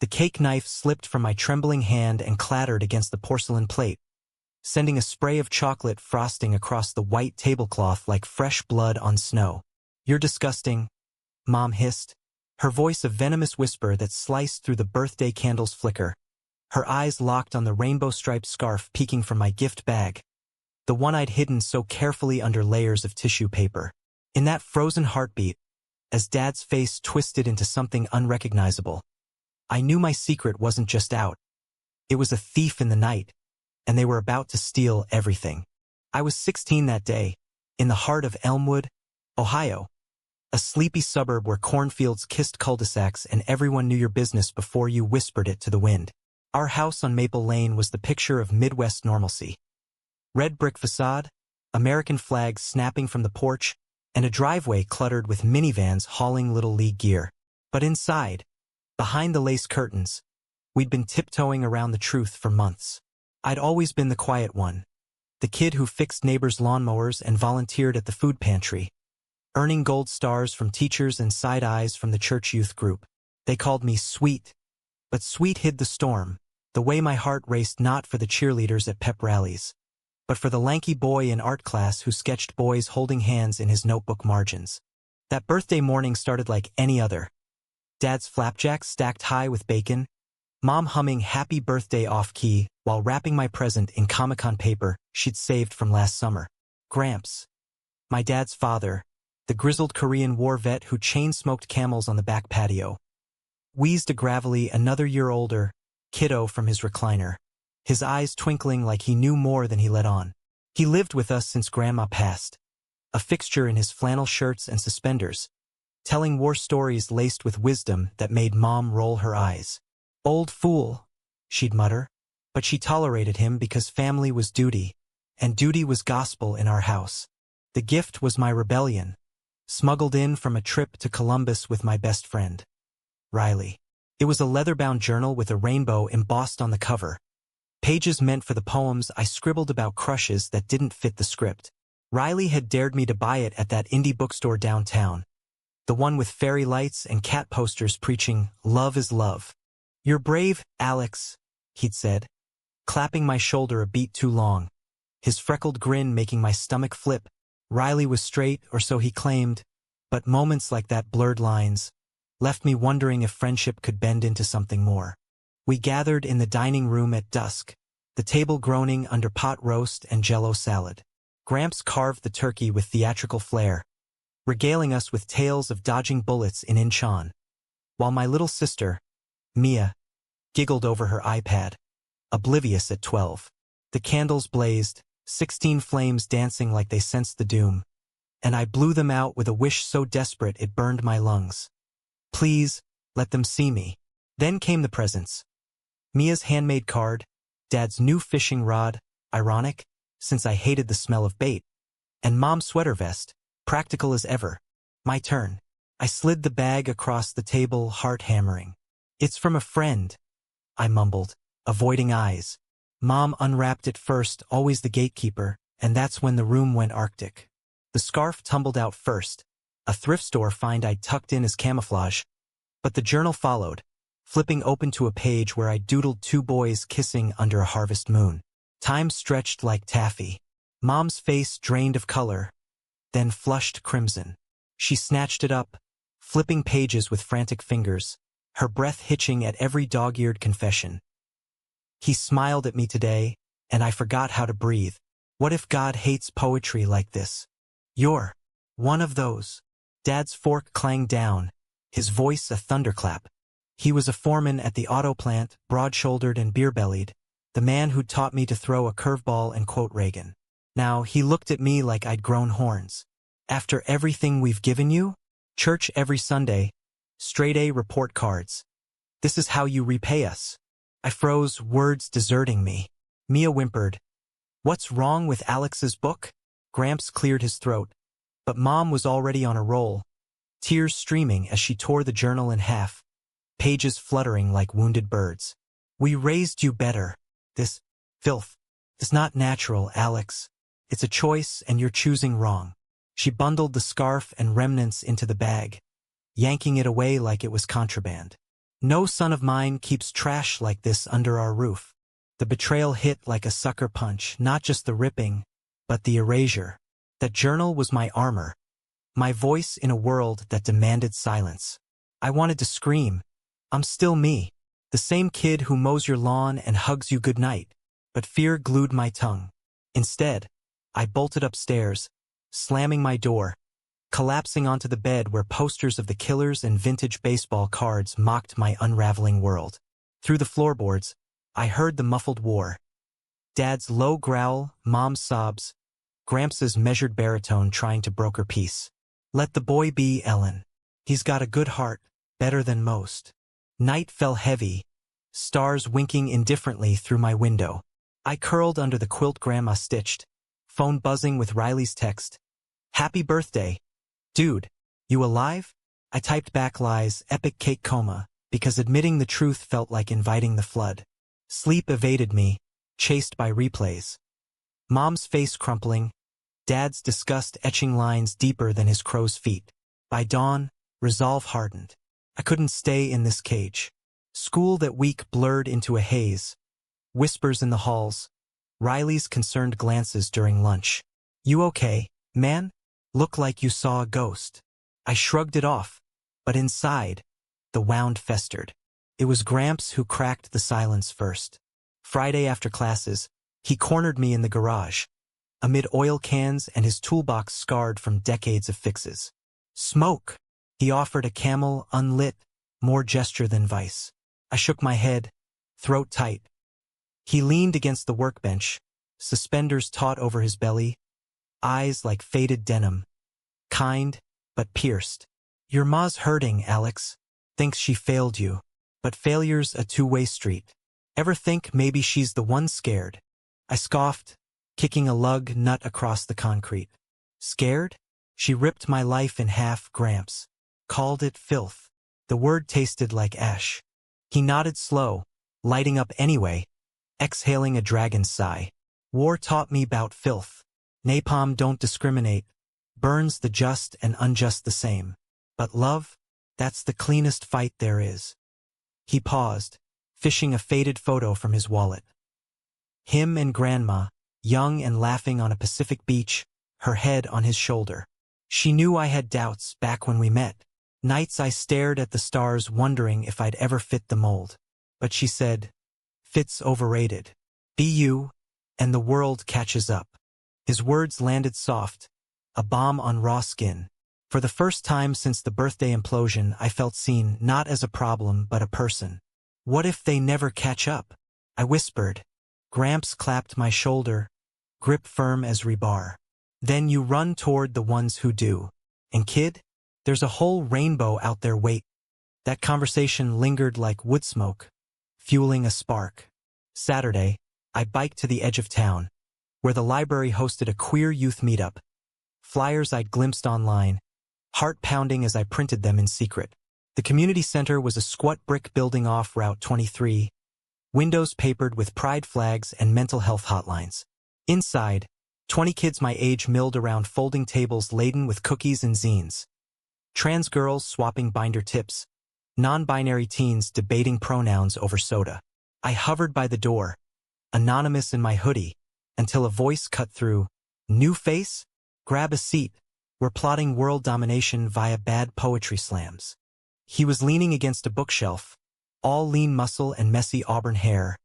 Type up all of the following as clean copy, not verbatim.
The cake knife slipped from my trembling hand and clattered against the porcelain plate, sending a spray of chocolate frosting across the white tablecloth like fresh blood on snow. "You're disgusting," Mom hissed, her voice a venomous whisper that sliced through the birthday candle's flicker. Her eyes locked on the rainbow-striped scarf peeking from my gift bag, the one I'd hidden so carefully under layers of tissue paper. In that frozen heartbeat, as Dad's face twisted into something unrecognizable, I knew my secret wasn't just out. It was a thief in the night, and they were about to steal everything. I was 16 that day, in the heart of Elmwood, Ohio, a sleepy suburb where cornfields kissed cul-de-sacs and everyone knew your business before you whispered it to the wind. Our house on Maple Lane was the picture of Midwest normalcy. Red brick facade, American flags snapping from the porch, and a driveway cluttered with minivans hauling Little League gear. But inside, behind the lace curtains, we'd been tiptoeing around the truth for months. I'd always been the quiet one, the kid who fixed neighbors' lawnmowers and volunteered at the food pantry, earning gold stars from teachers and side eyes from the church youth group. They called me Sweet, but Sweet hid the storm, the way my heart raced not for the cheerleaders at pep rallies, but for the lanky boy in art class who sketched boys holding hands in his notebook margins. That birthday morning started like any other. Dad's flapjacks stacked high with bacon, Mom humming Happy Birthday off-key while wrapping my present in Comic-Con paper she'd saved from last summer. Gramps, my dad's father, the grizzled Korean War vet who chain-smoked camels on the back patio, wheezed a gravelly, another year older, kiddo from his recliner, his eyes twinkling like he knew more than he let on. He lived with us since Grandma passed, a fixture in his flannel shirts and suspenders, telling war stories laced with wisdom that made Mom roll her eyes. "Old fool," she'd mutter, but she tolerated him because family was duty, and duty was gospel in our house. The gift was my rebellion, smuggled in from a trip to Columbus with my best friend, Riley. It was a leather-bound journal with a rainbow embossed on the cover, pages meant for the poems I scribbled about crushes that didn't fit the script. Riley had dared me to buy it at that indie bookstore downtown, the one with fairy lights and cat posters preaching, "Love is love." "You're brave, Alex," he'd said, clapping my shoulder a beat too long, his freckled grin making my stomach flip. Riley was straight, or so he claimed, but moments like that blurred lines, left me wondering if friendship could bend into something more. We gathered in the dining room at dusk, the table groaning under pot roast and Jell-O salad. Gramps carved the turkey with theatrical flair, regaling us with tales of dodging bullets in Incheon, while my little sister, Mia, giggled over her iPad, oblivious at 12. The candles blazed, 16 flames dancing like they sensed the doom, and I blew them out with a wish so desperate it burned my lungs. Please, let them see me. Then came the presents. Mia's handmade card, Dad's new fishing rod, ironic, since I hated the smell of bait, and Mom's sweater vest, practical as ever. My turn. I slid the bag across the table, heart hammering. "It's from a friend," I mumbled, avoiding eyes. Mom unwrapped it first, always the gatekeeper, and that's when the room went arctic. The scarf tumbled out first, a thrift store find I'd tucked in as camouflage, but the journal followed, flipping open to a page where I doodled two boys kissing under a harvest moon. Time stretched like taffy. Mom's face drained of color, then flushed crimson. She snatched it up, flipping pages with frantic fingers, her breath hitching at every dog-eared confession. He smiled at me today, and I forgot how to breathe. What if God hates poetry like this? You're one of those. Dad's fork clanged down, his voice a thunderclap. He was a foreman at the auto plant, broad-shouldered and beer-bellied, the man who'd taught me to throw a curveball and quote Reagan. Now he looked at me like I'd grown horns. "After everything we've given you? Church every Sunday, straight-A report cards. This is how you repay us." I froze, words deserting me. Mia whimpered, "What's wrong with Alex's book?" Gramps cleared his throat, but Mom was already on a roll, tears streaming as she tore the journal in half, pages fluttering like wounded birds. "We raised you better. This filth is not natural, Alex. It's a choice and you're choosing wrong." She bundled the scarf and remnants into the bag, yanking it away like it was contraband. No son of mine keeps trash like this under our roof. The betrayal hit like a sucker punch, not just the ripping, but the erasure. That journal was my armor, my voice in a world that demanded silence. I wanted to scream, I'm still me, the same kid who mows your lawn and hugs you goodnight, but fear glued my tongue. Instead, I bolted upstairs, slamming my door, collapsing onto the bed where posters of the killers and vintage baseball cards mocked my unraveling world. Through the floorboards, I heard the muffled war. Dad's low growl, Mom's sobs, Gramps' measured baritone trying to broker peace. Let the boy be, Ellen. He's got a good heart, better than most. Night fell heavy, stars winking indifferently through my window. I curled under the quilt Grandma stitched, phone buzzing with Riley's text. Happy birthday. Dude, you alive? I typed back lies, epic cake coma, because admitting the truth felt like inviting the flood. Sleep evaded me, chased by replays. Mom's face crumpling, Dad's disgust etching lines deeper than his crow's feet. By dawn, resolve hardened. I couldn't stay in this cage. School that week blurred into a haze. Whispers in the halls. Riley's concerned glances during lunch. You okay, man? Look like you saw a ghost. I shrugged it off, but inside, the wound festered. It was Gramps who cracked the silence first. Friday after classes, he cornered me in the garage, amid oil cans and his toolbox scarred from decades of fixes. Smoke! He offered a Camel unlit, more gesture than vice. I shook my head, throat tight. He leaned against the workbench, suspenders taut over his belly, eyes like faded denim. Kind, but pierced. Your ma's hurting, Alex. Thinks she failed you. But failure's a two-way street. Ever think maybe she's the one scared? I scoffed, kicking a lug nut across the concrete. Scared? She ripped my life in half, Gramps. Called it filth. The word tasted like ash. He nodded slow, lighting up anyway, exhaling a dragon's sigh. War taught me 'bout filth. Napalm don't discriminate. Burns the just and unjust the same. But love? That's the cleanest fight there is. He paused, fishing a faded photo from his wallet. Him and Grandma, young and laughing on a Pacific beach, her head on his shoulder. She knew I had doubts back when we met. Nights I stared at the stars wondering if I'd ever fit the mold. But she said, fit's overrated. Be you, and the world catches up. His words landed soft, a balm on raw skin. For the first time since the birthday implosion, I felt seen not as a problem but a person. What if they never catch up? I whispered. Gramps clapped my shoulder, grip firm as rebar. Then you run toward the ones who do. And kid, there's a whole rainbow out there wait. That conversation lingered like wood smoke, fueling a spark. Saturday, I biked to the edge of town, where the library hosted a queer youth meetup. Flyers I'd glimpsed online, heart pounding as I printed them in secret. The community center was a squat brick building off Route 23, windows papered with pride flags and mental health hotlines. Inside, 20 kids my age milled around folding tables laden with cookies and zines. Trans girls swapping binder tips, non-binary teens debating pronouns over soda. I hovered by the door, anonymous in my hoodie, until a voice cut through. New face? Grab a seat. We're plotting world domination via bad poetry slams. He was leaning against a bookshelf, all lean muscle and messy auburn hair,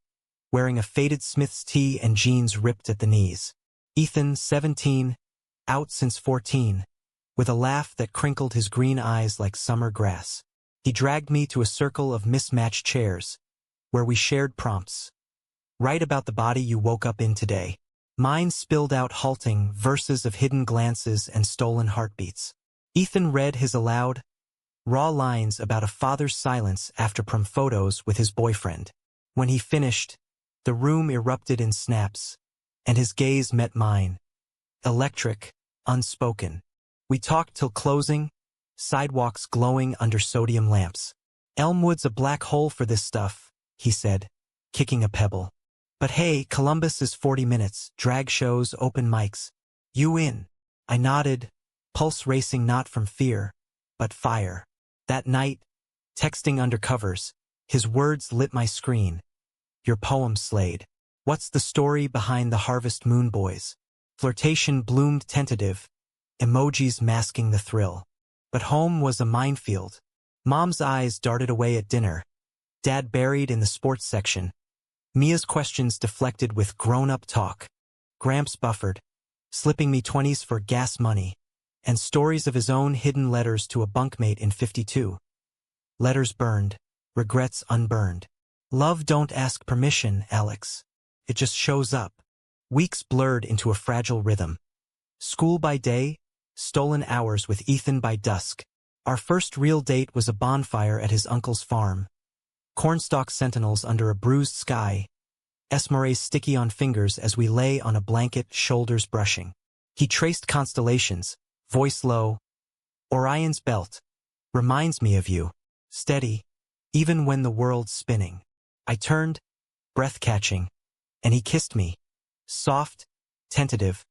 wearing a faded Smith's tee and jeans ripped at the knees. Ethan, 17, out since 14, with a laugh that crinkled his green eyes like summer grass. He dragged me to a circle of mismatched chairs, where we shared prompts. Write about the body you woke up in today. Mine spilled out halting verses of hidden glances and stolen heartbeats. Ethan read his aloud, raw lines about a father's silence after prom photos with his boyfriend. When he finished, the room erupted in snaps, and his gaze met mine. Electric, unspoken. We talked till closing, sidewalks glowing under sodium lamps. Elmwood's a black hole for this stuff, he said, kicking a pebble. But hey, Columbus is 40 minutes, drag shows, open mics. You in? I nodded, pulse racing not from fear, but fire. That night, texting under covers, His words lit my screen. Your poem slayed. What's the story behind the Harvest Moon Boys? Flirtation bloomed tentative, emojis masking the thrill. But home was a minefield. Mom's eyes darted away at dinner. Dad buried in the sports section. Mia's questions deflected with grown-up talk. Gramps buffered, slipping me 20s for gas money, and stories of his own hidden letters to a bunkmate in 52. Letters burned, regrets unburned. Love don't ask permission, Alex. It just shows up. Weeks blurred into a fragile rhythm. School by day, stolen hours with Ethan by dusk. Our first real date was a bonfire at his uncle's farm. Cornstalk sentinels under a bruised sky. Esmeralda sticky on fingers as we lay on a blanket, shoulders brushing. He traced constellations, voice low. Orion's belt. Reminds me of you. Steady, even when the world's spinning. I turned, breath catching, and he kissed me. Soft, tentative,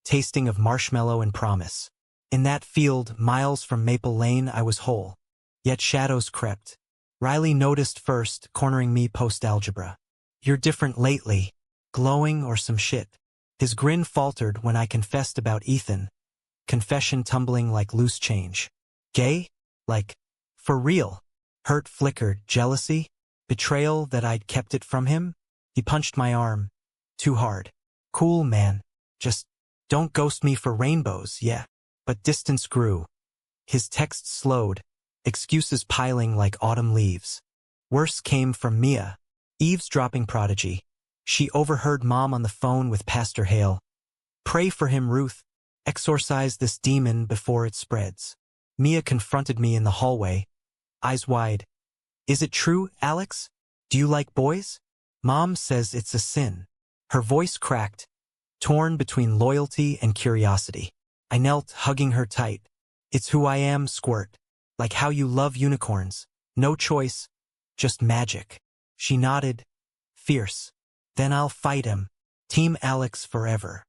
tasting of marshmallow and promise. In that field, miles from Maple Lane, I was whole. Yet shadows crept. Riley noticed first, cornering me post-algebra. You're different lately. Glowing or some shit. His grin faltered when I confessed about Ethan. Confession tumbling like loose change. Gay? Like, for real. Hurt flickered, jealousy? Betrayal that I'd kept it from him? He punched my arm. Too hard. Cool, man. Just don't ghost me for rainbows, yeah. But distance grew. His texts slowed, excuses piling like autumn leaves. Worse came from Mia, eavesdropping prodigy. She overheard Mom on the phone with Pastor Hale. Pray for him, Ruth. Exorcise this demon before it spreads. Mia confronted me in the hallway, eyes wide. Is it true, Alex? Do you like boys? Mom says it's a sin. Her voice cracked, torn between loyalty and curiosity. I knelt, hugging her tight. It's who I am, squirt. Like how you love unicorns. No choice, just magic. She nodded, fierce. Then I'll fight him. Team Alex forever.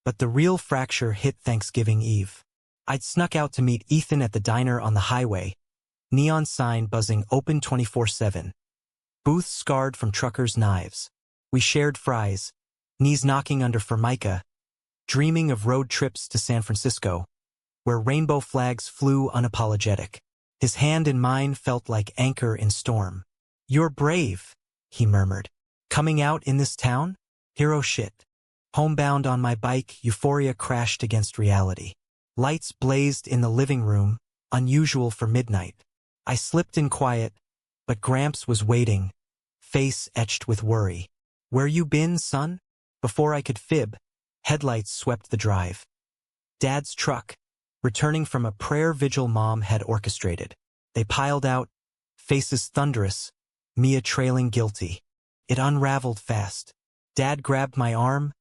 But the real fracture hit Thanksgiving Eve. I'd snuck out to meet Ethan at the diner on the highway. Neon sign buzzing open 24/7. Booths scarred from truckers' knives. We shared fries, knees knocking under Formica, dreaming of road trips to San Francisco, where rainbow flags flew unapologetic. His hand in mine felt like anchor in storm. You're brave, he murmured. Coming out in this town? Hero shit. Homebound on my bike, euphoria crashed against reality. Lights blazed in the living room, unusual for midnight. I slipped in quiet, but Gramps was waiting, face etched with worry. Where you been, son? Before I could fib, headlights swept the drive. Dad's truck, returning from a prayer vigil Mom had orchestrated. They piled out, faces thunderous, Mia trailing guilty. It unraveled fast. Dad grabbed my arm,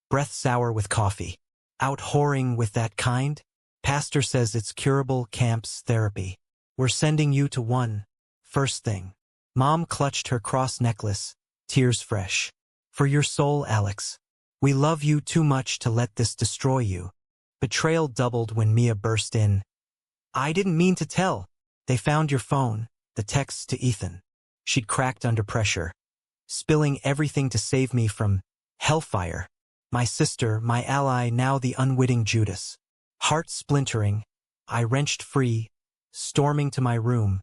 breath sour with coffee. Out whoring with that kind? Pastor says it's curable, camps, therapy. We're sending you to one. First thing. Mom clutched her cross necklace, tears fresh. For your soul, Alex. We love you too much to let this destroy you. Betrayal doubled when Mia burst in. I didn't mean to tell. They found your phone, the texts to Ethan. She'd cracked under pressure, spilling everything to save me from hellfire. My sister, my ally, now the unwitting Judas. Heart splintering, I wrenched free, storming to my room,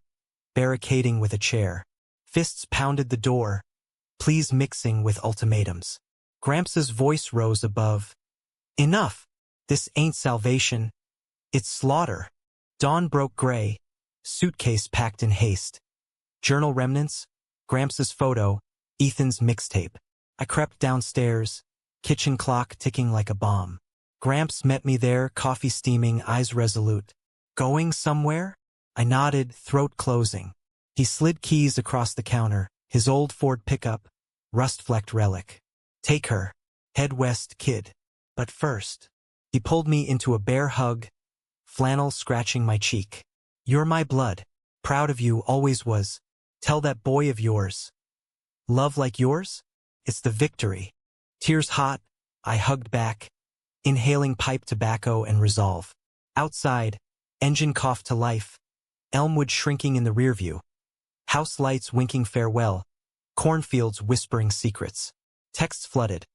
barricading with a chair. Fists pounded the door, pleas mixing with ultimatums. Gramps' voice rose above. Enough! This ain't salvation. It's slaughter. Dawn broke gray, suitcase packed in haste. Journal remnants, Gramps' photo, Ethan's mixtape. I crept downstairs, kitchen clock ticking like a bomb. Gramps met me there, coffee steaming, eyes resolute. Going somewhere? I nodded, throat closing. He slid keys across the counter, his old Ford pickup, rust-flecked relic. Take her. Head west, kid. But first. He pulled me into a bear hug, flannel scratching my cheek. You're my blood. Proud of you, always was. Tell that boy of yours. Love like yours? It's the victory. Tears hot, I hugged back, inhaling pipe tobacco and resolve. Outside, engine coughed to life, Elmwood shrinking in the rear view. House lights winking farewell, cornfields whispering secrets. Texts flooded.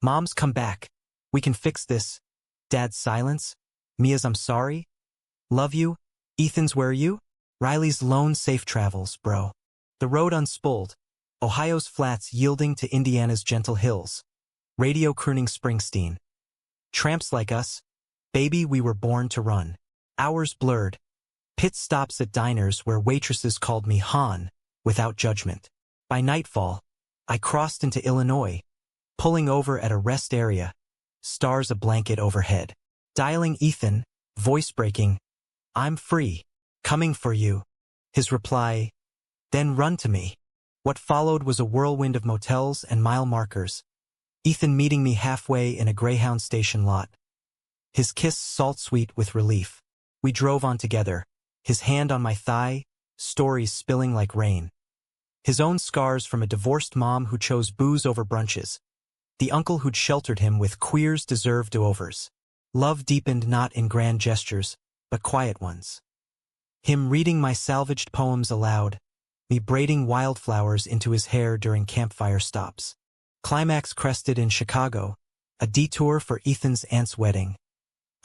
Mom's come back. We can fix this. Dad's silence. Mia's I'm sorry. Love you. Ethan's where are you? Riley's lone safe travels, bro. The road unspooled. Ohio's flats yielding to Indiana's gentle hills. Radio crooning Springsteen. Tramps like us. Baby, we were born to run. Hours blurred. Pit stops at diners where waitresses called me Han, without judgment. By nightfall, I crossed into Illinois, pulling over at a rest area, stars a blanket overhead. Dialing Ethan, voice breaking, I'm free, coming for you. His reply, then run to me. What followed was a whirlwind of motels and mile markers. Ethan meeting me halfway in a Greyhound station lot. His kiss salt-sweet with relief. We drove on together, his hand on my thigh, stories spilling like rain. His own scars from a divorced mom who chose booze over brunches. The uncle who'd sheltered him with queers deserve do-overs. Love deepened not in grand gestures, but quiet ones. Him reading my salvaged poems aloud, me braiding wildflowers into his hair during campfire stops. Climax crested in Chicago, a detour for Ethan's aunt's wedding.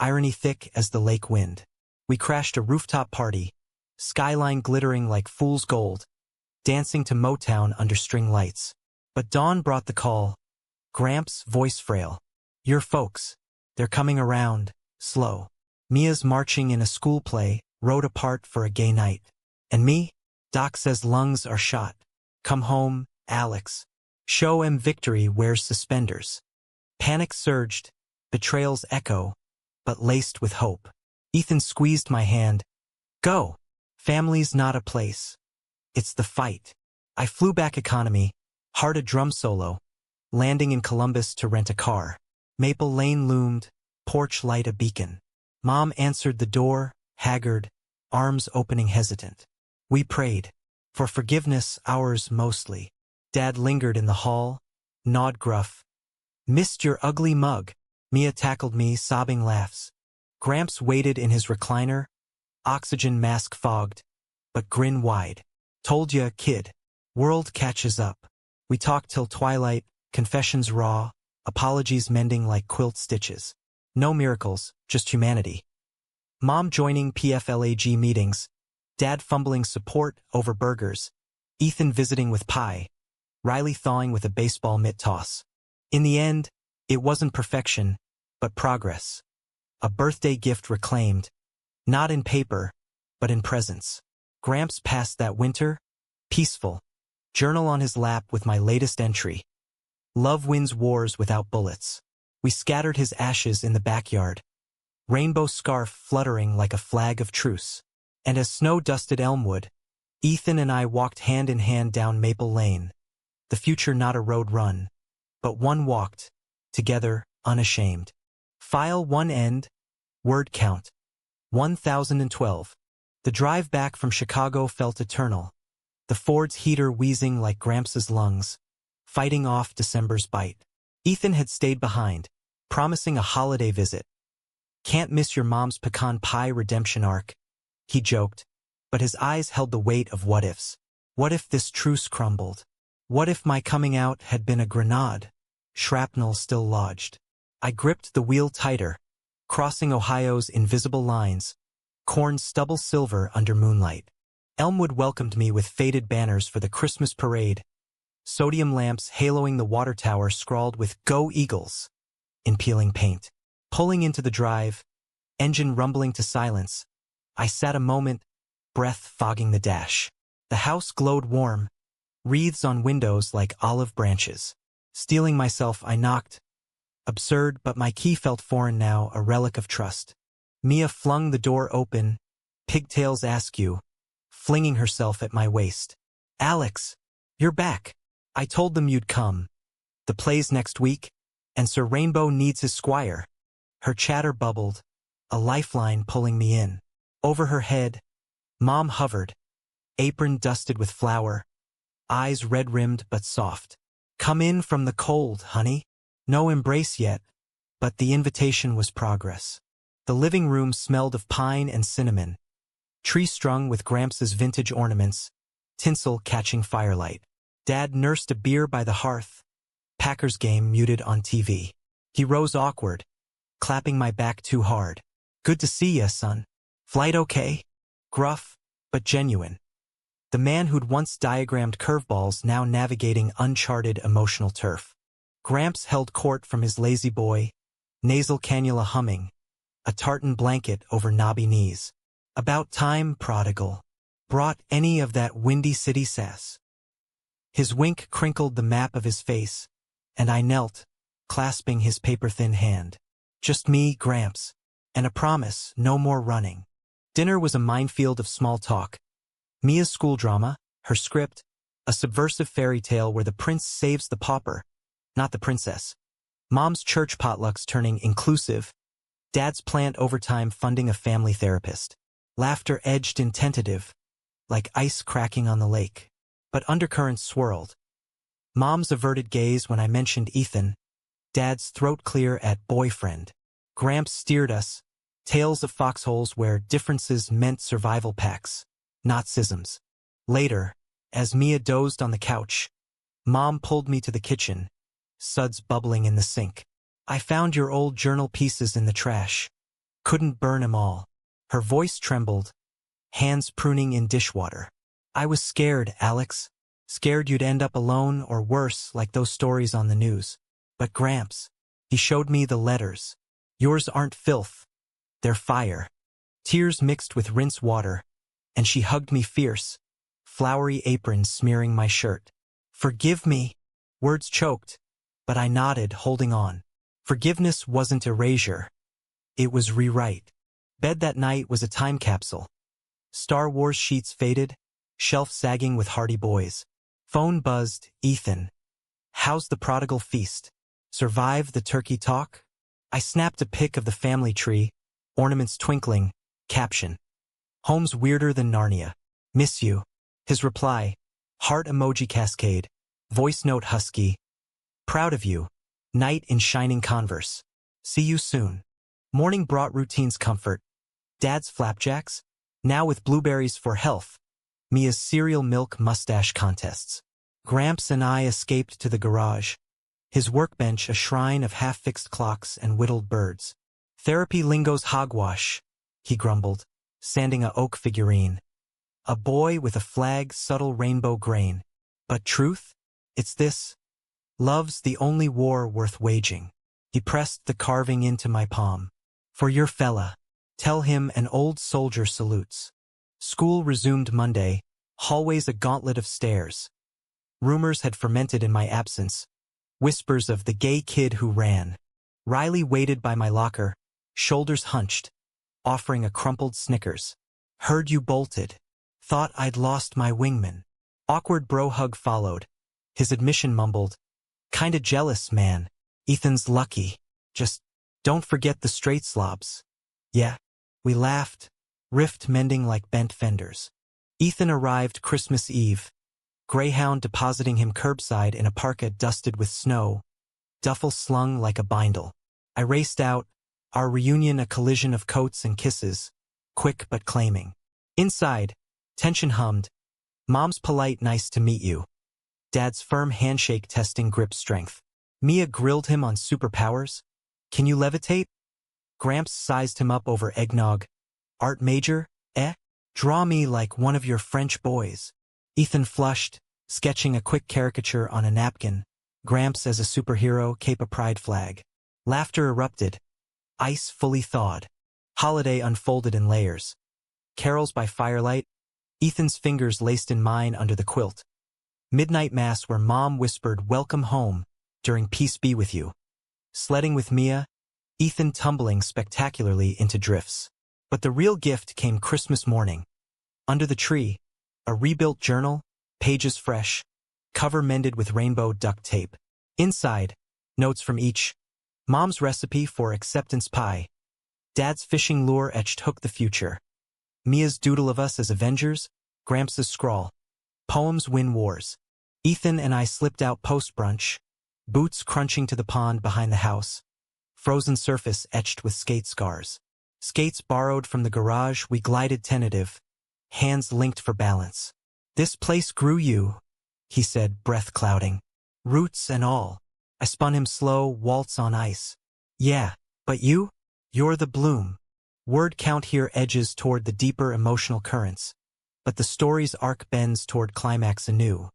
Irony thick as the lake wind. We crashed a rooftop party, skyline glittering like fool's gold, dancing to Motown under string lights. But dawn brought the call. Gramps, voice frail. Your folks, they're coming around, slow. Mia's marching in a school play, rode apart for a gay night. And me? Doc says lungs are shot. Come home, Alex. Show 'em victory wears suspenders. Panic surged, betrayal's echo, but laced with hope. Ethan squeezed my hand. Go. Family's not a place. It's the fight. I flew back economy, heart a drum solo, landing in Columbus to rent a car. Maple Lane loomed, porch light a beacon. Mom answered the door, haggard, arms opening hesitant. We prayed. For forgiveness, ours mostly. Dad lingered in the hall, gnawed gruff. Missed your ugly mug. Mia tackled me, sobbing laughs. Gramps waited in his recliner, oxygen mask fogged, but grin wide. Told ya, kid. World catches up. We talked till twilight, confessions raw, apologies mending like quilt stitches. No miracles, just humanity. Mom joining PFLAG meetings, Dad fumbling support over burgers, Ethan visiting with pie, Riley thawing with a baseball mitt toss. In the end, it wasn't perfection, but progress. A birthday gift reclaimed, not in paper, but in presence. Gramps passed that winter, peaceful, journal on his lap with my latest entry. Love wins wars without bullets. We scattered his ashes in the backyard, rainbow scarf fluttering like a flag of truce. And as snow dusted Elmwood, Ethan and I walked hand in hand down Maple Lane. The future not a road run, but one walked, together, unashamed. File 1 end, word count, 1012. The drive back from Chicago felt eternal. The Ford's heater wheezing like Gramps' lungs, fighting off December's bite. Ethan had stayed behind, promising a holiday visit. Can't miss your mom's pecan pie redemption arc, he joked, but his eyes held the weight of what-ifs. What if this truce crumbled? What if my coming out had been a grenade? Shrapnel still lodged. I gripped the wheel tighter, crossing Ohio's invisible lines, corn stubble silver under moonlight. Elmwood welcomed me with faded banners for the Christmas parade, sodium lamps haloing the water tower scrawled with Go Eagles in peeling paint. Pulling into the drive, engine rumbling to silence, I sat a moment, breath fogging the dash. The house glowed warm, wreaths on windows like olive branches. Steeling myself, I knocked. Absurd, but my key felt foreign now, a relic of trust. Mia flung the door open, pigtails askew, flinging herself at my waist. Alex, you're back. I told them you'd come. The play's next week, and Sir Rainbow needs his squire. Her chatter bubbled, a lifeline pulling me in. Over her head, Mom hovered, apron dusted with flour, eyes red-rimmed but soft. Come in from the cold, honey. No embrace yet, but the invitation was progress. The living room smelled of pine and cinnamon, tree strung with Gramps' vintage ornaments, tinsel catching firelight. Dad nursed a beer by the hearth, Packers game muted on TV. He rose awkward, clapping my back too hard. Good to see ya, son. Flight okay? Gruff, but genuine. The man who'd once diagrammed curveballs now navigating uncharted emotional turf. Gramps held court from his lazy boy, nasal cannula humming, a tartan blanket over knobby knees. About time, prodigal. Brought any of that windy city sass. His wink crinkled the map of his face, and I knelt, clasping his paper-thin hand. Just me, Gramps, and a promise, no more running. Dinner was a minefield of small talk. Mia's school drama, her script, a subversive fairy tale where the prince saves the pauper, not the princess. Mom's church potlucks turning inclusive. Dad's planned overtime funding a family therapist. Laughter edged in tentative, like ice cracking on the lake. But undercurrents swirled. Mom's averted gaze when I mentioned Ethan. Dad's throat clear at boyfriend. Gramps steered us. Tales of foxholes where differences meant survival packs, not schisms. Later, as Mia dozed on the couch, Mom pulled me to the kitchen, suds bubbling in the sink. I found your old journal pieces in the trash. Couldn't burn 'em all. Her voice trembled, hands pruning in dishwater. I was scared, Alex. Scared you'd end up alone or worse like those stories on the news. But Gramps, he showed me the letters. Yours aren't filth. They're fire. Tears mixed with rinse water, and she hugged me fierce, flowery apron smearing my shirt. Forgive me. Words choked, but I nodded, holding on. Forgiveness wasn't erasure. It was rewrite. Bed that night was a time capsule. Star Wars sheets faded, shelf sagging with Hardy Boys. Phone buzzed, Ethan. How's the prodigal feast? Survive the turkey talk? I snapped a pic of the family tree, ornaments twinkling, caption. Home's weirder than Narnia. Miss you. His reply, heart emoji cascade, voice note husky. Proud of you. Night in shining Converse. See you soon. Morning brought routine's comfort. Dad's flapjacks, now with blueberries for health. Mia's cereal milk mustache contests. Gramps and I escaped to the garage. His workbench a shrine of half-fixed clocks and whittled birds. Therapy lingo's hogwash, he grumbled, sanding a oak figurine. A boy with a flag subtle rainbow grain. But truth? It's this. Love's the only war worth waging. He pressed the carving into my palm. For your fella. Tell him an old soldier salutes. School resumed Monday, hallways a gauntlet of stairs. Rumors had fermented in my absence. Whispers of the gay kid who ran. Riley waited by my locker, shoulders hunched, offering a crumpled Snickers. Heard you bolted. Thought I'd lost my wingman. Awkward bro hug followed. His admission mumbled. Kinda jealous, man. Ethan's lucky. Just don't forget the straight slobs. Yeah. We laughed, rift mending like bent fenders. Ethan arrived Christmas Eve. Greyhound depositing him curbside in a parka dusted with snow, duffel slung like a bindle. I raced out, our reunion a collision of coats and kisses, quick but claiming. Inside, tension hummed. Mom's polite nice to meet you. Dad's firm handshake testing grip strength. Mia grilled him on superpowers. Can you levitate? Gramps sized him up over eggnog. Art major, eh? Draw me like one of your French boys. Ethan flushed, sketching a quick caricature on a napkin. Gramps as a superhero, cape a pride flag. Laughter erupted. Ice fully thawed. Holiday unfolded in layers. Carols by firelight. Ethan's fingers laced in mine under the quilt. Midnight mass where Mom whispered, welcome home, during Peace Be With You. Sledding with Mia. Ethan tumbling spectacularly into drifts. But the real gift came Christmas morning. Under the tree, a rebuilt journal, pages fresh, cover mended with rainbow duct tape. Inside, notes from each. Mom's recipe for acceptance pie. Dad's fishing lure etched hook the future. Mia's doodle of us as Avengers. Gramps' scrawl. Poems win wars. Ethan and I slipped out post-brunch. Boots crunching to the pond behind the house. Frozen surface etched with skate scars. Skates borrowed from the garage, we glided tentative, hands linked for balance. This place grew you, he said, breath clouding. Roots and all. I spun him slow, waltz on ice. Yeah, but you? You're the bloom. Word count here edges toward the deeper emotional currents, but the story's arc bends toward climax anew.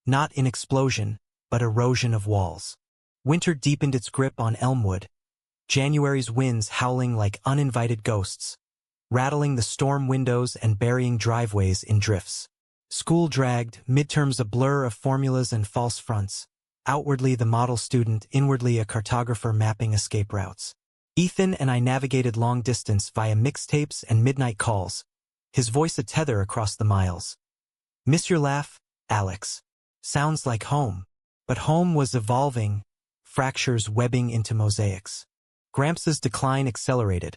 Not in explosion, but erosion of walls. Winter deepened its grip on Elmwood, January's winds howling like uninvited ghosts, rattling the storm windows and burying driveways in drifts. School dragged, midterms a blur of formulas and false fronts. Outwardly the model student, inwardly a cartographer mapping escape routes. Ethan and I navigated long distance via mixtapes and midnight calls, his voice a tether across the miles. Miss your laugh, Alex. Sounds like home. But home was evolving, fractures webbing into mosaics. Gramps' decline accelerated,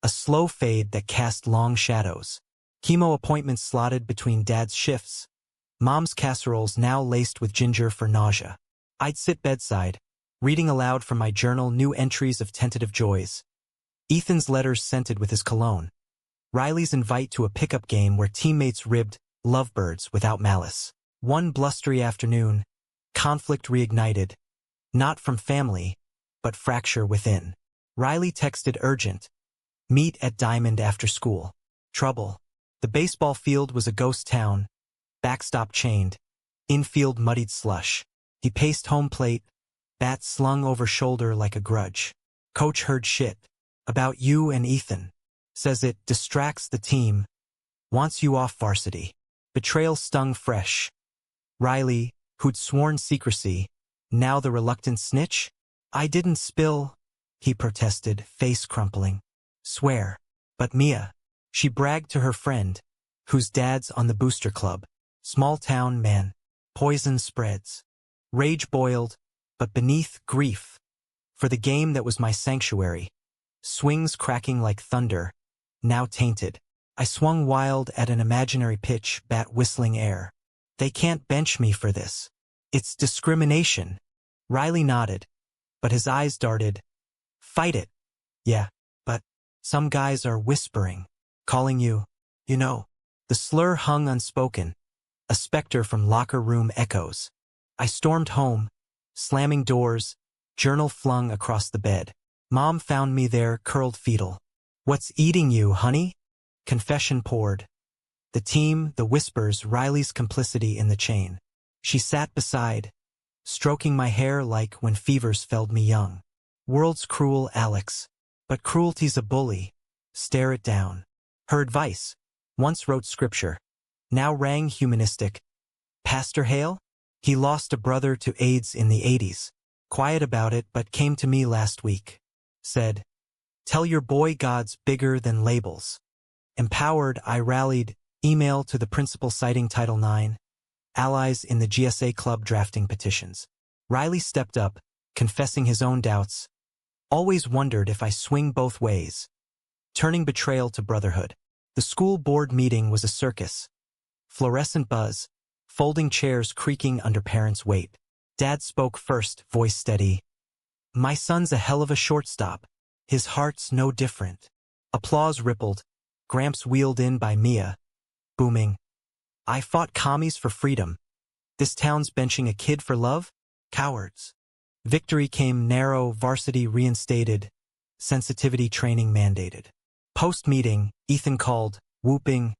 a slow fade that cast long shadows. Chemo appointments slotted between Dad's shifts, Mom's casseroles now laced with ginger for nausea. I'd sit bedside, reading aloud from my journal new entries of tentative joys. Ethan's letters scented with his cologne. Riley's invite to a pickup game where teammates ribbed lovebirds without malice. One blustery afternoon, conflict reignited, not from family, but fracture within. Riley texted urgent. Meet at Diamond after school. Trouble. The baseball field was a ghost town, backstop chained, infield muddied slush. He paced home plate, bat slung over shoulder like a grudge. Coach heard shit about you and Ethan. Says it distracts the team, wants you off varsity. Betrayal stung fresh. Riley, who'd sworn secrecy, now the reluctant snitch? I didn't spill, he protested, face crumpling. Swear. But Mia. She bragged to her friend, whose dad's on the booster club. Small town man. Poison spreads. Rage boiled, but beneath grief. For the game that was my sanctuary. Swings cracking like thunder, now tainted. I swung wild at an imaginary pitch, bat whistling air. They can't bench me for this. It's discrimination. Riley nodded, but his eyes darted. Fight it. Yeah, but some guys are whispering, calling you, you know. The slur hung unspoken, a specter from locker room echoes. I stormed home, slamming doors, journal flung across the bed. Mom found me there, curled fetal. What's eating you, honey? Confession poured. The team, the whispers, Riley's complicity in the chain. She sat beside, stroking my hair like when fevers felled me young. World's cruel, Alex. But cruelty's a bully. Stare it down. Her advice, once wrote scripture, now rang humanistic. Pastor Hale? He lost a brother to AIDS in the 80s. Quiet about it, but came to me last week. Said, tell your boy God's bigger than labels. Empowered, I rallied, email to the principal citing Title IX, allies in the GSA club drafting petitions. Riley stepped up, confessing his own doubts. Always wondered if I swing both ways. Turning betrayal to brotherhood. The school board meeting was a circus. Fluorescent buzz, folding chairs creaking under parents' weight. Dad spoke first, voice steady. My son's a hell of a shortstop. His heart's no different. Applause rippled. Gramps wheeled in by Mia, booming. I fought commies for freedom. This town's benching a kid for love? Cowards. Victory came narrow, varsity reinstated, sensitivity training mandated. Post-meeting, Ethan called, whooping.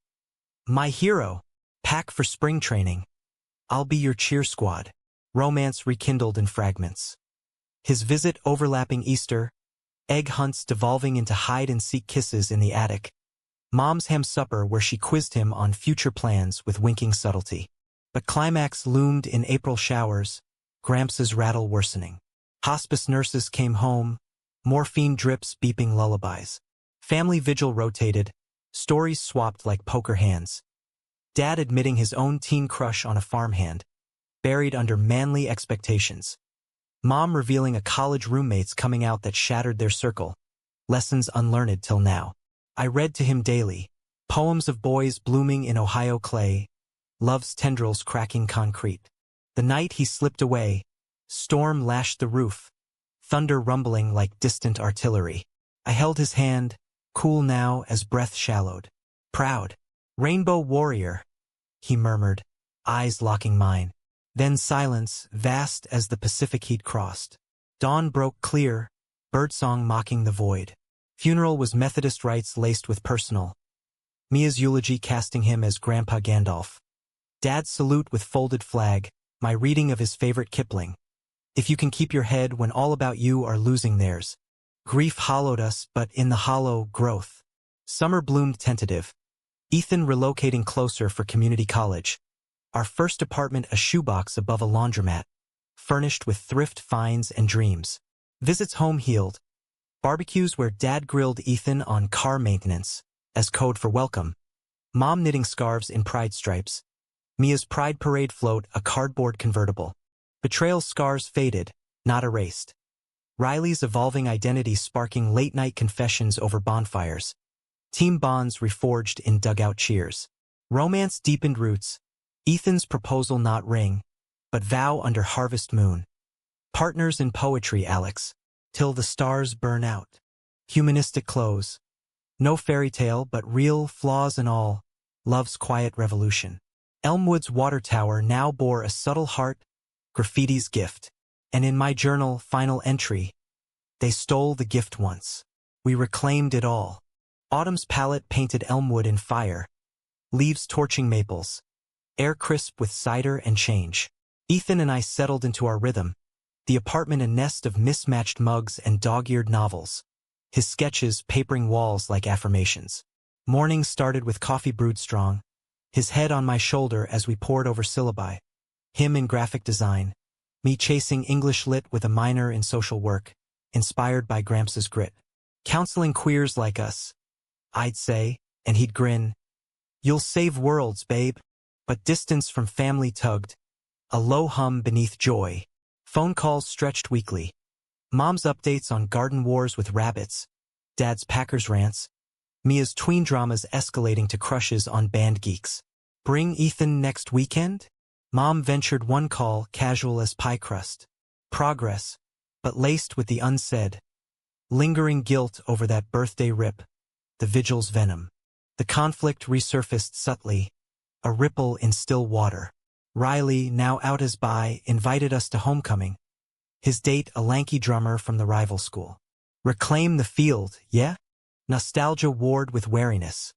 My hero. Pack for spring training. I'll be your cheer squad. Romance rekindled in fragments. His visit overlapping Easter, egg hunts devolving into hide-and-seek kisses in the attic. Mom's ham supper where she quizzed him on future plans with winking subtlety. But climax loomed in April showers, Gramps' rattle worsening. Hospice nurses came home, morphine drips beeping lullabies. Family vigil rotated, stories swapped like poker hands. Dad admitting his own teen crush on a farmhand, buried under manly expectations. Mom revealing a college roommate's coming out that shattered their circle, lessons unlearned till now. I read to him daily, poems of boys blooming in Ohio clay, love's tendrils cracking concrete. The night he slipped away, storm lashed the roof, thunder rumbling like distant artillery. I held his hand, cool now as breath shallowed. Proud. Rainbow warrior, he murmured. eyes locking mine. Then silence, vast as the Pacific heat crossed. Dawn broke clear, birdsong mocking the void. Funeral was Methodist rites laced with personal. Mia's eulogy casting him as Grandpa Gandalf. Dad's salute with folded flag, my reading of his favorite Kipling. If you can keep your head when all about you are losing theirs. Grief hollowed us, but in the hollow, growth. Summer bloomed tentative. Ethan relocating closer for community college. Our first apartment a shoebox above a laundromat, furnished with thrift finds and dreams. Visits home healed. Barbecues where Dad grilled Ethan on car maintenance, as code for welcome. Mom knitting scarves in pride stripes. Mia's pride parade float a cardboard convertible. Betrayal scars faded, not erased. Riley's evolving identity sparking late-night confessions over bonfires. Team bonds reforged in dugout cheers. Romance deepened roots. Ethan's proposal not ring, but vow under harvest moon. Partners in poetry, Alex, till the stars burn out. Humanistic close. No fairy tale, but real, flaws and all. Love's quiet revolution. Elmwood's water tower now bore a subtle heart, graffiti's gift. And in my journal, final entry, they stole the gift once. We reclaimed it all. Autumn's palette painted Elmwood in fire. Leaves torching maples. Air crisp with cider and change. Ethan and I settled into our rhythm. The apartment a nest of mismatched mugs and dog-eared novels. His sketches papering walls like affirmations. Mornings started with coffee brewed strong. His head on my shoulder as we pored over syllabi. Him in graphic design. Me chasing English lit with a minor in social work, inspired by Gramps' grit. Counseling queers like us. I'd say, and he'd grin. You'll save worlds, babe. But distance from family tugged. A low hum beneath joy. Phone calls stretched weekly. Mom's updates on garden wars with rabbits. Dad's Packers rants. Mia's tween dramas escalating to crushes on band geeks. Bring Ethan next weekend? Mom ventured one call, casual as pie crust. Progress, but laced with the unsaid. Lingering guilt over that birthday rip. The vigil's venom. The conflict resurfaced subtly. A ripple in still water. Riley, now out as bi, invited us to homecoming. His date a lanky drummer from the rival school. Reclaim the field, yeah? Nostalgia warred with wariness.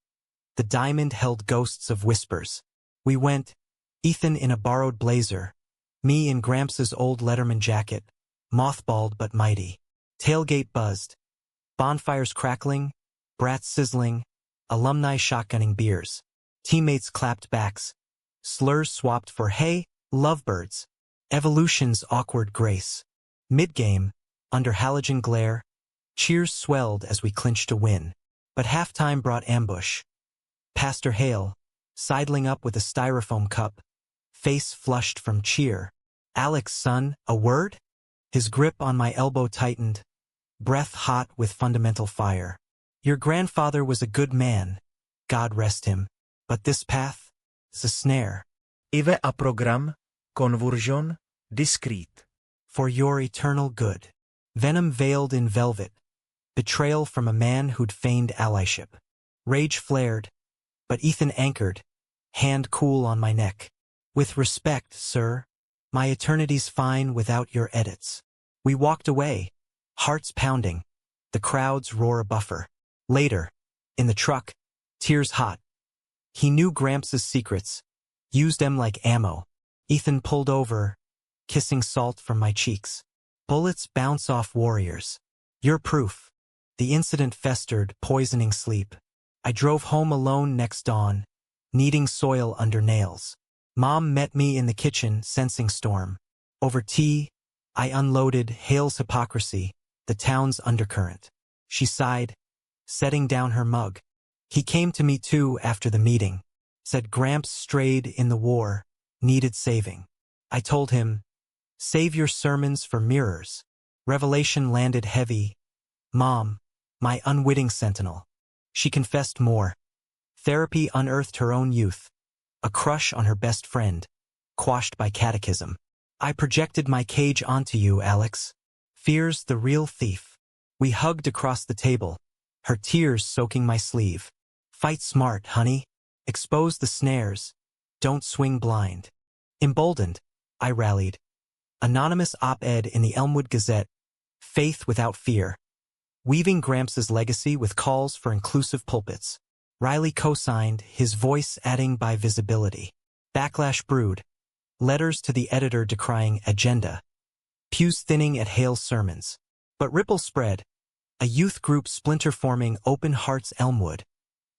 The diamond held ghosts of whispers. We went, Ethan in a borrowed blazer, me in Gramps' old Letterman jacket, mothballed but mighty. Tailgate buzzed. Bonfires crackling, brats sizzling, alumni shotgunning beers. Teammates clapped backs. Slurs swapped for hey, lovebirds. Evolution's awkward grace. Mid-game, under halogen glare, cheers swelled as we clinched a win. But halftime brought ambush. Pastor Hale, sidling up with a styrofoam cup, face flushed from cheer. Alex, son, a word? His grip on my elbow tightened, breath hot with fundamental fire. Your grandfather was a good man, God rest him, but this path is a snare. Ive a program, conversion, discreet. For your eternal good. Venom veiled in velvet. Betrayal from a man who'd feigned allyship. Rage flared, but Ethan anchored, hand cool on my neck. With respect, sir, my eternity's fine without your edits. We walked away, hearts pounding, the crowd's roar a buffer. Later, in the truck, tears hot. He knew Gramps' secrets, used them like ammo. Ethan pulled over, kissing salt from my cheeks. Bullets bounce off warriors. You're proof. The incident festered, poisoning sleep. I drove home alone next dawn, kneading soil under nails. Mom met me in the kitchen, sensing storm. Over tea, I unloaded Hale's hypocrisy, the town's undercurrent. She sighed, setting down her mug. He came to me too after the meeting. Said Gramps strayed in the war, needed saving. I told him, save your sermons for mirrors. Revelation landed heavy. Mom, my unwitting sentinel. She confessed more. Therapy unearthed her own youth. A crush on her best friend, quashed by catechism. I projected my cage onto you, Alex. Fear's the real thief. We hugged across the table, her tears soaking my sleeve. Fight smart, honey. Expose the snares. Don't swing blind. Emboldened, I rallied. Anonymous op-ed in the Elmwood Gazette, Faith Without Fear. Weaving Gramps' legacy with calls for inclusive pulpits. Riley co-signed, his voice adding by visibility. Backlash brewed. Letters to the editor decrying agenda. Pews thinning at Hale's sermons. But ripple spread. A youth group splinter forming Open Hearts Elmwood.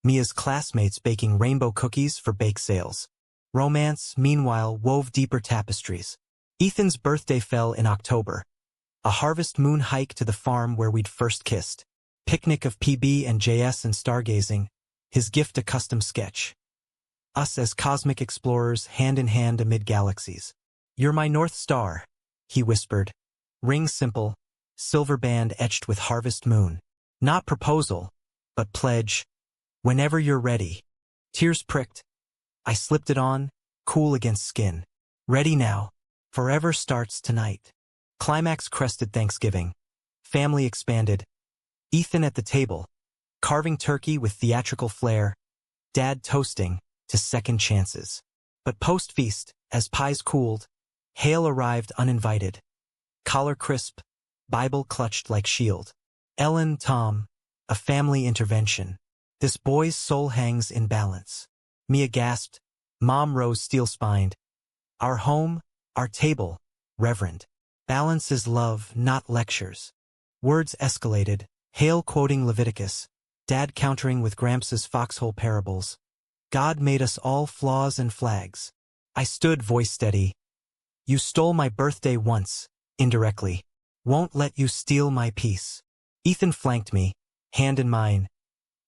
Mia's classmates baking rainbow cookies for bake sales. Romance, meanwhile, wove deeper tapestries. Ethan's birthday fell in October. A harvest moon hike to the farm where we'd first kissed. Picnic of PB and JS and stargazing. His gift a custom sketch. Us as cosmic explorers hand in hand amid galaxies. You're my North Star, he whispered. Ring simple, silver band etched with harvest moon. Not proposal, but pledge. Whenever you're ready. Tears pricked. I slipped it on, cool against skin. Ready now. Forever starts tonight. Climax crested Thanksgiving. Family expanded. Ethan at the table, carving turkey with theatrical flair. Dad toasting to second chances. But post-feast, as pies cooled, Hale arrived uninvited. Collar crisp, Bible clutched like shield. Ellen, Tom, a family intervention. This boy's soul hangs in balance. Mia gasped. Mom rose steel-spined. Our home, our table, Reverend. Balance is love, not lectures. Words escalated. Hale quoting Leviticus. Dad countering with Gramps' foxhole parables. God made us all flaws and flags. I stood voice steady. You stole my birthday once, indirectly. Won't let you steal my peace. Ethan flanked me, hand in mine.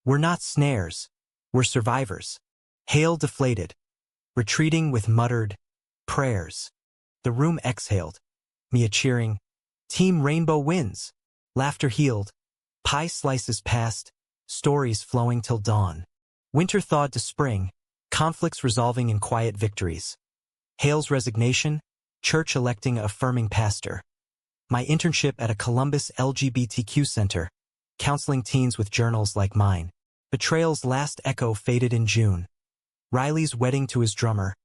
We're not snares. We're survivors. Hale deflated, retreating with muttered prayers. The room exhaled. Mia cheering. Team Rainbow wins. Laughter healed. Pie slices passed. Stories flowing till dawn. Winter thawed to spring. Conflicts resolving in quiet victories. Hale's resignation. Church electing a affirming pastor. My internship at a Columbus LGBTQ center. Counseling teens with journals like mine. Betrayal's last echo faded in June. Riley's wedding to his drummer.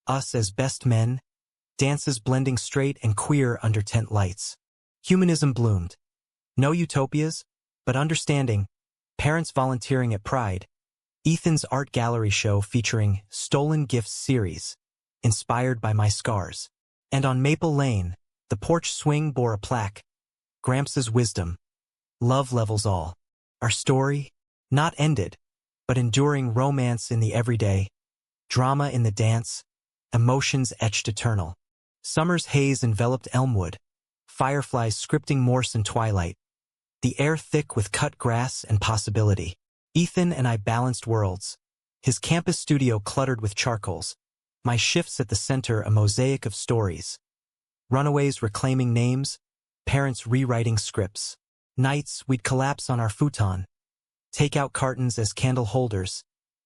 Us as best men. Dances blending straight and queer under tent lights. Humanism bloomed. No utopias, but understanding. Parents volunteering at Pride. Ethan's art gallery show featuring Stolen Gifts series, inspired by my scars. And on Maple Lane, the porch swing bore a plaque. Gramps' wisdom. Love levels all. Our story, not ended, but enduring romance in the everyday. Drama in the dance. Emotions etched eternal. Summer's haze enveloped Elmwood. Fireflies scripting Morse in twilight. The air thick with cut grass and possibility. Ethan and I balanced worlds. His campus studio cluttered with charcoals. My shifts at the center a mosaic of stories. Runaways reclaiming names. Parents rewriting scripts. Nights we'd collapse on our futon. Take-out cartons as candle holders.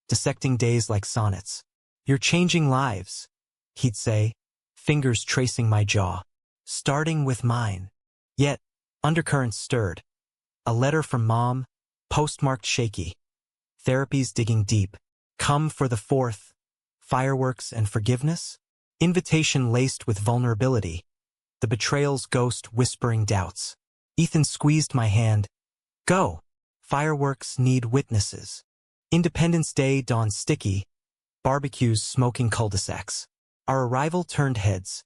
Dissecting days like sonnets. You're changing lives, he'd say, fingers tracing my jaw. Starting with mine. Yet, undercurrents stirred. A letter from Mom, postmarked shaky. Therapies digging deep. Come for the 4th. Fireworks and forgiveness? Invitation laced with vulnerability. The betrayal's ghost whispering doubts. Ethan squeezed my hand. Go. Fireworks need witnesses. Independence Day dawned sticky. Barbecues smoking cul-de-sacs. Our arrival turned heads.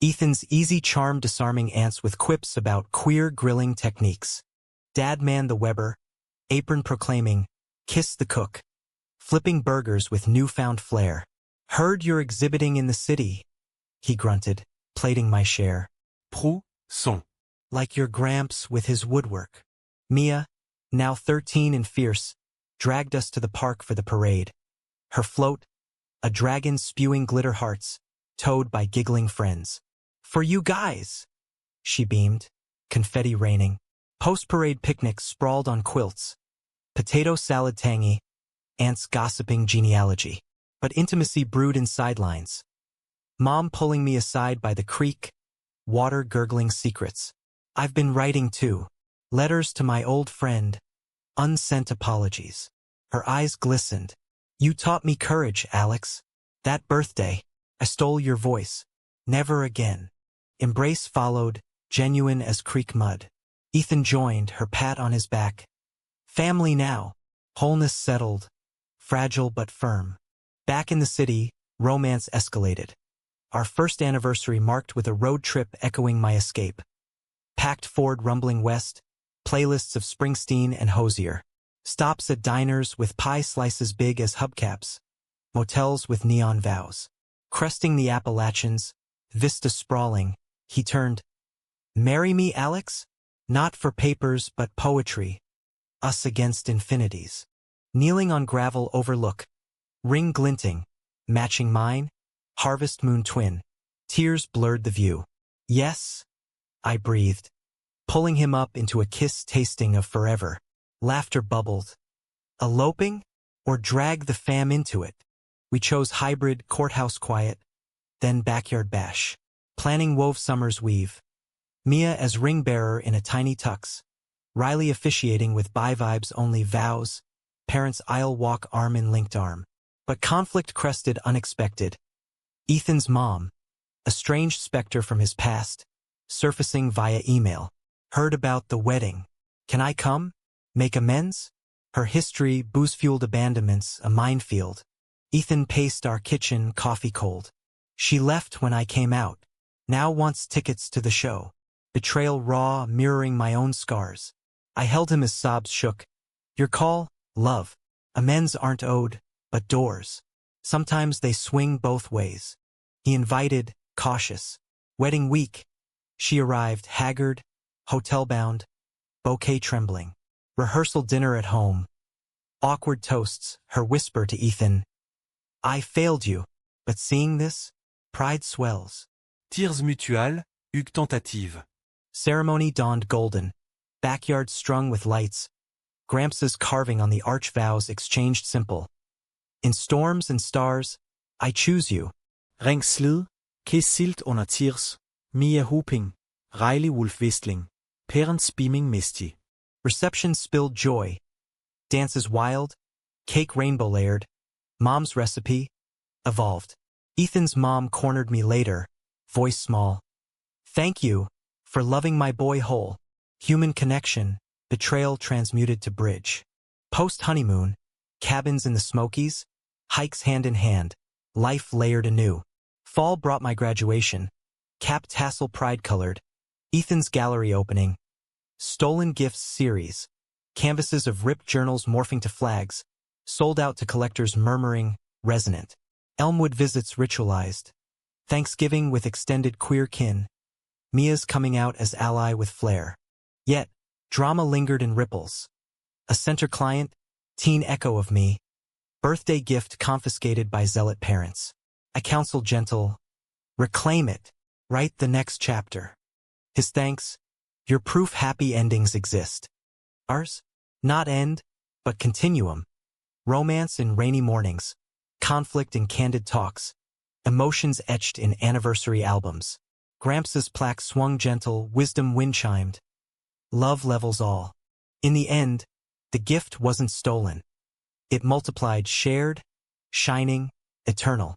Ethan's easy charm disarming ants with quips about queer grilling techniques. Dad manned the Weber, apron proclaiming, kiss the cook. Flipping burgers with newfound flair. Heard you're exhibiting in the city, he grunted, plating my share. Son. Like your Gramps with his woodwork. Mia, now 13 and fierce, dragged us to the park for the parade. Her float, a dragon spewing glitter hearts, towed by giggling friends. For you guys, she beamed, confetti raining. Post-parade picnics sprawled on quilts. Potato salad tangy, ants gossiping genealogy. But intimacy brewed in sidelines. Mom pulling me aside by the creek, water gurgling secrets. I've been writing too. Letters to my old friend. Unsent apologies. Her eyes glistened. You taught me courage, Alex. That birthday. I stole your voice. Never again. Embrace followed, genuine as creek mud. Ethan joined, her pat on his back. Family now. Wholeness settled. Fragile but firm. Back in the city, romance escalated. Our first anniversary marked with a road trip echoing my escape. Packed Ford rumbling west, playlists of Springsteen and Hozier. Stops at diners with pie slices big as hubcaps. Motels with neon vows. Cresting the Appalachians, vista sprawling, he turned. Marry me, Alex? Not for papers but poetry. Us against infinities. Kneeling on gravel overlook. Ring glinting. Matching mine. Harvest moon twin. Tears blurred the view. Yes, I breathed. Pulling him up into a kiss tasting of forever. Laughter bubbled. Eloping? Or drag the fam into it? We chose hybrid, courthouse quiet, then backyard bash. Planning wove summer's weave. Mia as ring bearer in a tiny tux. Riley officiating with bi-vibes only vows. Parents' aisle walk arm in linked arm. But conflict crested unexpected. Ethan's mom, a strange specter from his past, surfacing via email. Heard about the wedding. Can I come? Make amends? Her history, booze-fueled abandonments, a minefield. Ethan paced our kitchen, coffee cold. She left when I came out. Now wants tickets to the show. Betrayal raw, mirroring my own scars. I held him as sobs shook. Your call, love. Amends aren't owed, but doors. Sometimes they swing both ways. He invited, cautious. Wedding week. She arrived, haggard, hotel-bound, bouquet trembling. Rehearsal dinner at home. Awkward toasts, her whisper to Ethan. I failed you, but seeing this, pride swells. Tirs mutual, Hugues tentative. Ceremony dawned golden. Backyard strung with lights. Gramps' carving on the arch vows exchanged simple. In storms and stars, I choose you. Ringslid, Kessilt under Tirs, Mia Hooping, Riley Wolf Westling, Parents beaming misty. Reception spilled joy. Dances wild, cake rainbow layered. Mom's recipe, evolved. Ethan's mom cornered me later, voice small. Thank you for loving my boy whole. Human connection, betrayal transmuted to bridge. Post-honeymoon, cabins in the Smokies, hikes hand in hand, life layered anew. Fall brought my graduation, cap tassel pride-colored, Ethan's gallery opening, stolen gifts series, canvases of ripped journals morphing to flags, sold out to collectors murmuring, resonant. Elmwood visits ritualized. Thanksgiving with extended queer kin. Mia's coming out as ally with flair. Yet, drama lingered in ripples. A center client, teen echo of me. Birthday gift confiscated by zealot parents. I counsel gentle, reclaim it, write the next chapter. His thanks, your proof happy endings exist. Ours? Not end, but continuum. Romance in rainy mornings, conflict in candid talks, emotions etched in anniversary albums. Gramps' plaque swung gentle, wisdom wind-chimed. Love levels all. In the end, the gift wasn't stolen. It multiplied shared, shining, eternal.